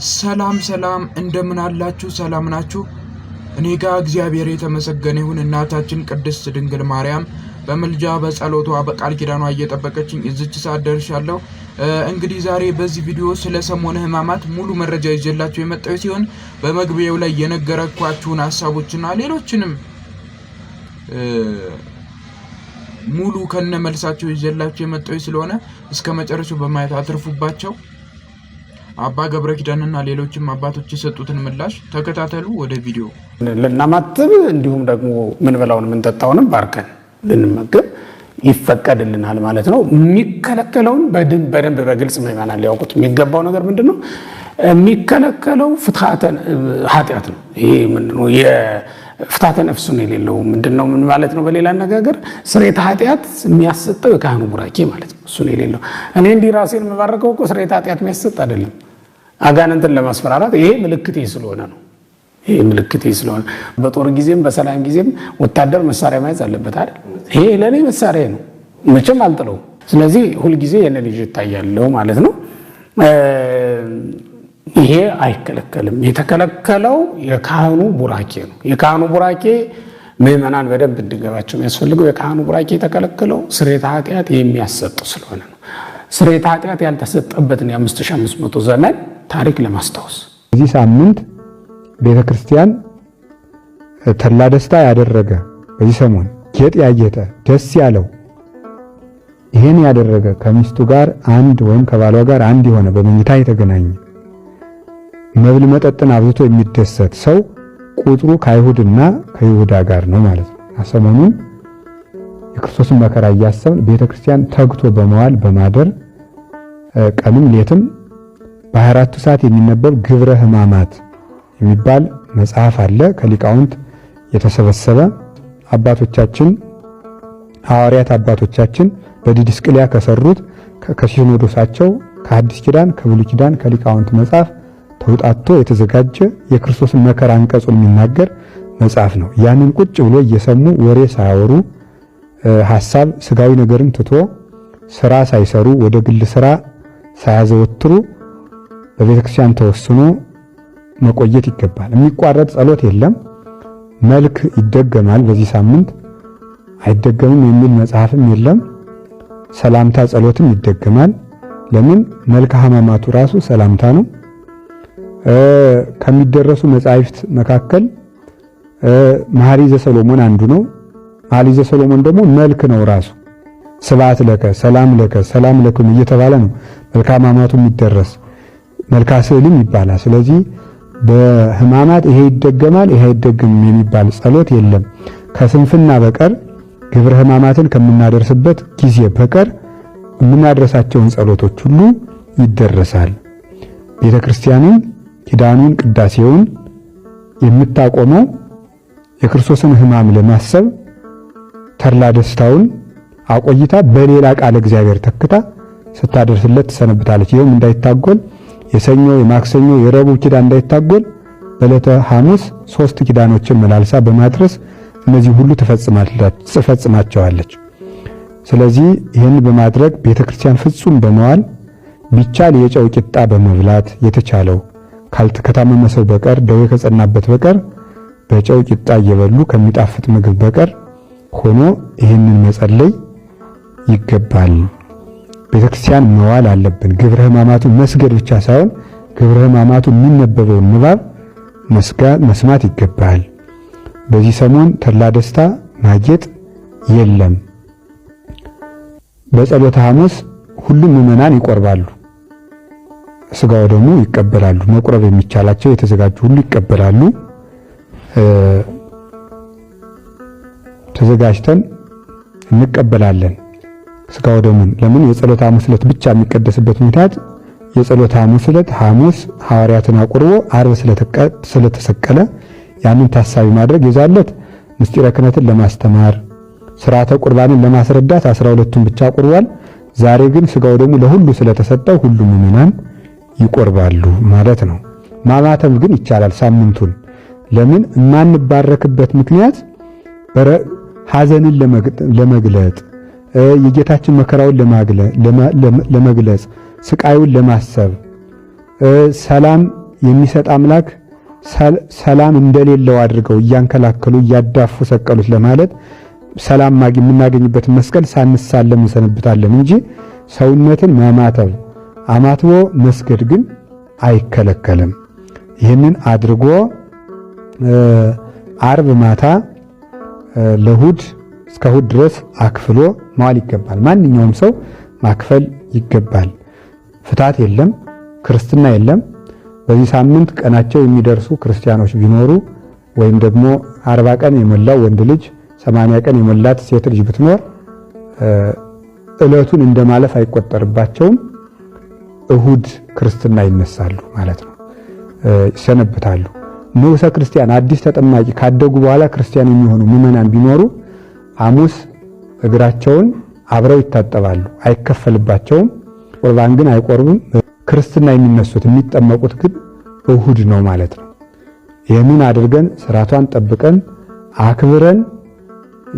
ሰላም እንደምን አላችሁ? ሰላም ናችሁ? እኔ ጋር እግዚአብሔር የተመሰገነ ይሁን። እናታችን ቅድስት ድንግል ማርያም በመልጃ በጸሎቷ በቃል ኪዳኗ እየጠበቀችኝ እዚች ሰዓት ደርሻለሁ። እንግዲህ ዛሬ በዚህ ቪዲዮ ስለ ሰሞነ ሕማማት ሙሉ መረጃ ይዤላችሁ የመጣሁ ሲሆን በመግቢያው ላይ የነገርኳችሁን ሐሳቦችና ሌሎችንም ሙሉ ከነመልሳቸው ይዤላችሁ የመጣሁ ስለሆነ እስከ መጨረሻው በማየት አትርፉባቸው። አባ ገብረ ኪዳንና ሌሎችም አባቶች የሰጡትን ምላሽ ተከታተሉ። ወደ ቪዲዮ ለናማትብ እንዲሁም ደግሞ ምን በላውን ምን ተጣውንም ባርከን ልንመገብ ይፈቀድልናል ማለት ነው። የሚከለከለውን በደንብ በግልጽ ምዕመናን ሊያውቁት የሚገባው ነገር ምንድነው? የሚከለከለው ፍትሐተ ኃጢአት ነው። ይሄ ምንድነው? የፍትሐተ ነፍስ ነው የሌለው ምንድነው? ምን ማለት ነው? በሌላ አነጋገር ስርየተ ኃጢአት የሚያሰጠው የካህኑ ቡራኬ ማለት ነው። እሱ ነው የሌለው። እኔ እንዲህ ራሴን የምባረከው እኮ ስርየተ ኃጢአት የሚያሰጥ አይደለም፣ አጋንንትን ለማስፈራራት። ይሄ ምልክቴ ስለሆነ ነው። ይሄ ምልክቴ ስለሆነ በጦር ጊዜም በሰላም ጊዜም ወታደር መሳሪያ መያዝ አለበት አይደል? ይሄ ለኔ መሳሪያ ነው፣ መቼም አልጥለውም። ስለዚህ ሁልጊዜ የኔ ልጅ ይታያለው ማለት ነው። ይሄ አይከለከልም። የተከለከለው የካህኑ ቡራኬ ነው። የካህኑ ቡራኬ ምዕመናን በደንብ እንዲገባቸው የሚያስፈልገው የካህኑ ቡራኬ የተከለከለው ስርየተ ኃጢአት የሚያሰጥ ስለሆነ ነው። ስርየተ ኃጢአት ያልተሰጠበትን የ5500 ዘመን ታሪክ ለማስታወስ በዚህ ሳምንት ቤተክርስቲያን ተድላ ደስታ ያደረገ በዚህ ሰሞን ጌጥ ያጌጠ ደስ ያለው ይሄን ያደረገ ከሚስቱ ጋር አንድ ወይም ከባሏ ጋር አንድ የሆነ በመኝታ የተገናኘ መብል መጠጥን አብዝቶ የሚደሰት ሰው ቁጥሩ ከአይሁድና ከይሁዳ ጋር ነው ማለት ነው። ሰሞኑን የክርስቶስን መከራ እያሰብን ቤተክርስቲያን ተግቶ በመዋል በማደር ቀንም ሌትም በ24 ሰዓት የሚነበብ ግብረ ሕማማት የሚባል መጽሐፍ አለ። ከሊቃውንት የተሰበሰበ አባቶቻችን ሐዋርያት አባቶቻችን በዲድስቅልያ ከሰሩት ከሲኖዶሳቸው ከሐዲስ ኪዳን ከብሉይ ኪዳን ከሊቃውንት መጽሐፍ ተውጣቶ የተዘጋጀ የክርስቶስን መከራ አንቀጹን የሚናገር መጽሐፍ ነው። ያንን ቁጭ ብሎ እየሰሙ ወሬ ሳያወሩ ሐሳብ ስጋዊ ነገርን ትቶ ስራ ሳይሰሩ ወደ ግል ስራ ሳያዘወትሩ በቤተክርስቲያን ተወስኖ መቆየት ይገባል። የሚቋረጥ ጸሎት የለም። መልክ ይደገማል። በዚህ ሳምንት አይደገምም የሚል መጽሐፍም የለም። ሰላምታ ጸሎትም ይደገማል። ለምን? መልክአ ሕማማቱ ራሱ ሰላምታ ነው። ከሚደረሱ መጻሕፍት መካከል መኃልየ ሰሎሞን አንዱ ነው። መኃልየ ሰሎሞን ደግሞ መልክ ነው ራሱ። ስብሐት ለከ ሰላም ለክሙ እየተባለ ነው መልክአ ሕማማቱ የሚደረስ። መልክአ ስዕልም ይባላል። ስለዚህ በሕማማት ይሄ ይደገማል ይሄ አይደገምም የሚባል ጸሎት የለም። ከስንፍና በቀር ግብረ ሕማማትን ከምናደርስበት ጊዜ በቀር የምናደርሳቸውን ጸሎቶች ሁሉ ይደረሳል። ቤተክርስቲያንን ኪዳኑን ቅዳሴውን የምታቆመው የክርስቶስን ሕማም ለማሰብ ተድላ ደስታውን አቆይታ በሌላ ቃል እግዚአብሔር ተክታ ስታደርስለት ትሰነብታለች። ይህም እንዳይታጎል የሰኞ የማክሰኞ የረቡዕ ኪዳን እንዳይታጎል በዕለተ ሐሙስ 3 ኪዳኖችን መላልሳ በማድረስ እነዚህ ሁሉ ትፈጽማቸዋለች። ስለዚህ ይህን በማድረግ ቤተክርስቲያን ፍጹም በመዋል ቢቻል የጨው ቂጣ በመብላት የተቻለው ከታመመ ሰው በቀር ደዌ ከጸናበት በቀር በጨው ቂጣ እየበሉ ከሚጣፍጥ ምግብ በቀር ሆኖ ይህንን መጸለይ ይገባል። ቤተክርስቲያን መዋል አለብን። ግብረ ሕማማቱን መስገድ ብቻ ሳይሆን ግብረ ሕማማቱ የሚነበበውን ንባብ መስማት ይገባል። በዚህ ሰሞን ተድላ ደስታ ማጌጥ የለም። በጸሎተ ሐሙስ ሁሉም ምዕመናን ይቆርባሉ፣ ስጋው ደግሞ ይቀበላሉ። መቁረብ የሚቻላቸው የተዘጋጁ ሁሉ ይቀበላሉ። ተዘጋጅተን እንቀበላለን ስጋው ደሙን። ለምን? የጸሎተ ሐሙስ ዕለት ብቻ የሚቀደስበት ምክንያት የጸሎተ ሐሙስ ዕለት ሐሙስ ሐዋርያትን አቁርቦ ዓርብ ስለተሰቀለ ያንን ታሳቢ ማድረግ የዛለት ምስጢረ ክህነትን ለማስተማር ሥርዓተ ቁርባንን ለማስረዳት 12ቱን ብቻ አቁርቧል። ዛሬ ግን ስጋው ደግሞ ለሁሉ ስለተሰጠው ሁሉም ምዕመናን ይቆርባሉ ማለት ነው። ማማተም ግን ይቻላል ሳምንቱን። ለምን? የማንባረክበት ምክንያት ሐዘንን ለመግለጥ የጌታችን መከራውን ለመግለጽ ስቃዩን ለማሰብ ሰላም የሚሰጥ አምላክ ሰላም እንደሌለው አድርገው እያንከላከሉ እያዳፉ ሰቀሉት ለማለት ሰላም የምናገኝበትን መስቀል ሳንሳለም እንሰነብታለን እንጂ ሰውነትን መማተብ አማትቦ መስገድ ግን አይከለከልም። ይህንን አድርጎ አርብ ማታ ለእሑድ እስከ እሑድ ድረስ አክፍሎ መዋል ይገባል። ማንኛውም ሰው ማክፈል ይገባል። ፍታት የለም፣ ክርስትና የለም። በዚህ ሳምንት ቀናቸው የሚደርሱ ክርስቲያኖች ቢኖሩ ወይም ደግሞ 40 ቀን የሞላው ወንድ ልጅ 80 ቀን የሞላት ሴት ልጅ ብትኖር ዕለቱን እንደማለፍ አይቆጠርባቸውም። እሑድ ክርስትና ይነሳሉ ማለት ነው፣ ይሰነብታሉ። ንዑሰ ክርስቲያን አዲስ ተጠማቂ ካደጉ በኋላ ክርስቲያን የሚሆኑ ምዕመናን ቢኖሩ ሐሙስ እግራቸውን አብረው ይታጠባሉ፣ አይከፈልባቸውም። ቁርባን ግን አይቆርቡም። ክርስትና የሚነሱት የሚጠመቁት ግን እሑድ ነው ማለት ነው። ይህንን አድርገን ስርዓቷን ጠብቀን አክብረን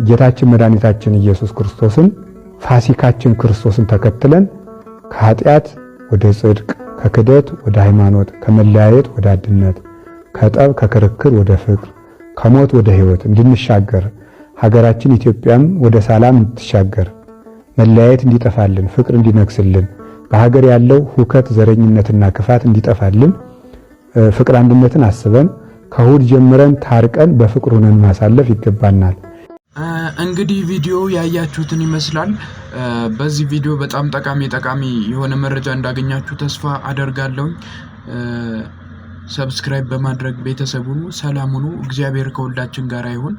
ጌታችን መድኃኒታችን ኢየሱስ ክርስቶስን ፋሲካችን ክርስቶስን ተከትለን ከኃጢአት ወደ ጽድቅ፣ ከክደት ወደ ሃይማኖት፣ ከመለያየት ወደ አንድነት፣ ከጠብ ከክርክር ወደ ፍቅር፣ ከሞት ወደ ሕይወት እንድንሻገር ሀገራችን ኢትዮጵያም ወደ ሰላም እንድትሻገር መለያየት እንዲጠፋልን፣ ፍቅር እንዲነግስልን፣ በሀገር ያለው ሁከት ዘረኝነትና ክፋት እንዲጠፋልን ፍቅር አንድነትን አስበን ከእሑድ ጀምረን ታርቀን በፍቅር ሆነን ማሳለፍ ይገባናል። እንግዲህ ቪዲዮ ያያችሁትን ይመስላል። በዚህ ቪዲዮ በጣም ጠቃሚ የሆነ መረጃ እንዳገኛችሁ ተስፋ አደርጋለሁ። ሰብስክራይብ በማድረግ ቤተሰብ ሁኑ። ሰላም ሁኑ። እግዚአብሔር ከሁላችን ጋር ይሁን።